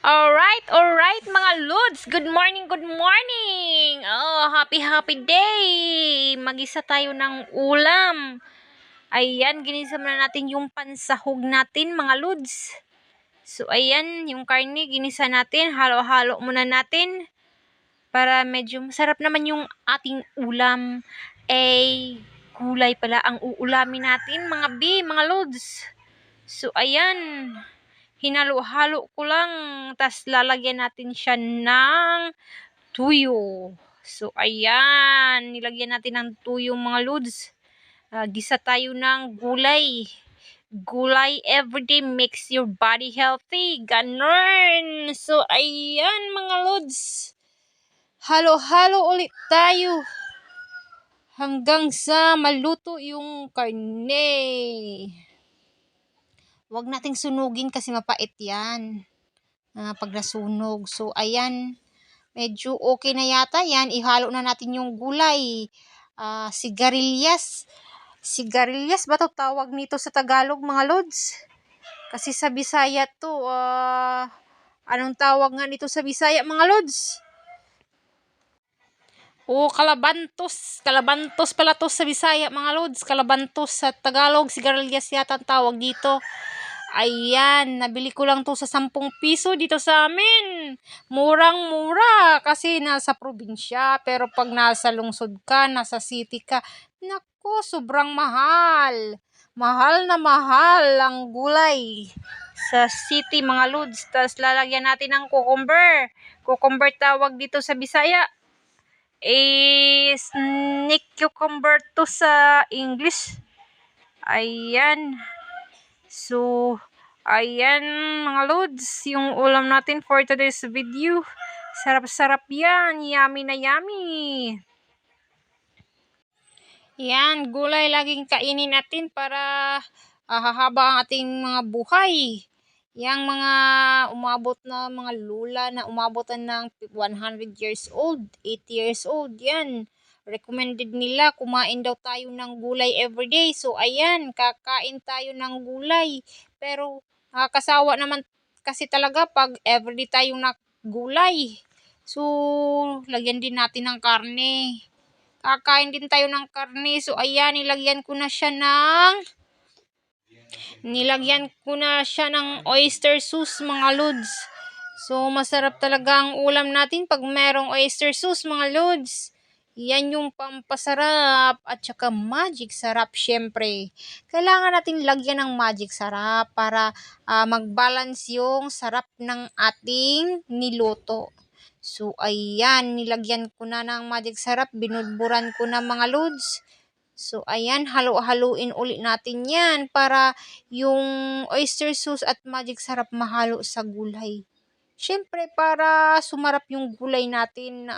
Alright mga Lods. Good morning, good morning. Oh, happy day. Mag-isa tayo ng ulam. Ayan, ginisa muna natin yung pansahog natin mga Lods. So, ayan, yung karne, ginisa natin. Halo-halo muna natin. Para medyo masarap naman yung ating ulam. Gulay pala ang uulamin natin mga Lods. So, ayan. Hinalo-halo ko lang, tas lalagyan natin siya ng tuyo. So, ayan, nilagyan natin ng tuyo mga Lods. Gisa tayo ng gulay. Gulay everyday makes your body healthy. Ganon. So, ayan mga Lods. Halo-halo ulit tayo. Hanggang sa maluto yung karne. Huwag nating sunugin kasi mapait yan. Pag nasunog. So, ayan. Medyo okay na yata yan. Ihalo na natin yung gulay. Sigarilyas. Sigarilyas ba to tawag nito sa Tagalog mga Lods? Kasi sa Bisaya to. Anong tawag nga nito sa Bisaya mga Lods? Kalabantos. Kalabantos pala to sa Bisaya mga Lods. Kalabantos sa Tagalog. Sigarilyas yata ang tawag dito. Ayan, nabili ko lang to sa 10 piso dito sa amin. Murang-mura kasi nasa probinsya. Pero pag nasa lungsod ka, nasa city ka, naku, sobrang mahal. Mahal na mahal ang gulay sa city mga Lods. Tapos lalagyan natin ng cucumber. Cucumber tawag dito sa Bisaya. Snake cucumber to sa English. Ayan. So, ayan mga Lods, yung ulam natin for today's video. Sarap-sarap yan. Yummy na yummy. Yan, gulay laging kainin natin para hahaba ang ating mga buhay. Yang mga umabot na mga lula na umabotan ng 100 years old, 80 years old, yan. Recommended nila kumain daw tayo ng gulay everyday. So, ayan, kakain tayo ng gulay. Pero, kasawa naman kasi talaga pag everyday tayong gulay. So, lagyan din natin ng karne. Kakain din tayo ng karne. So, ayan, nilagyan ko na siya ng oyster sauce mga Lods. So, masarap talaga ang ulam natin pag merong oyster sauce mga Lods. Yan yung pampasarap at saka magic sarap syempre. Kailangan natin lagyan ng magic sarap para mag-balance yung sarap ng ating niluto. So, ayan, nilagyan ko na ng magic sarap, binudburan ko na mga Lods. So, ayan, halo-haluin ulit natin yan para yung oyster sauce at magic sarap mahalo sa gulay. Siyempre, para sumarap yung gulay natin,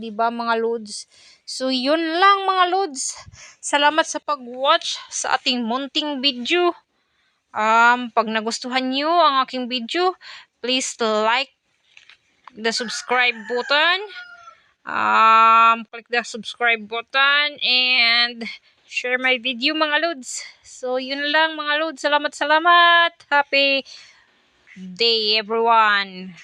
di ba mga Lods? So, yun lang mga Lods. Salamat sa pag-watch sa ating munting video. Pag nagustuhan nyo ang aking video, please like the subscribe button. Click the subscribe button and share my video mga Lods. So, yun lang mga Lods. Salamat. Happy day everyone.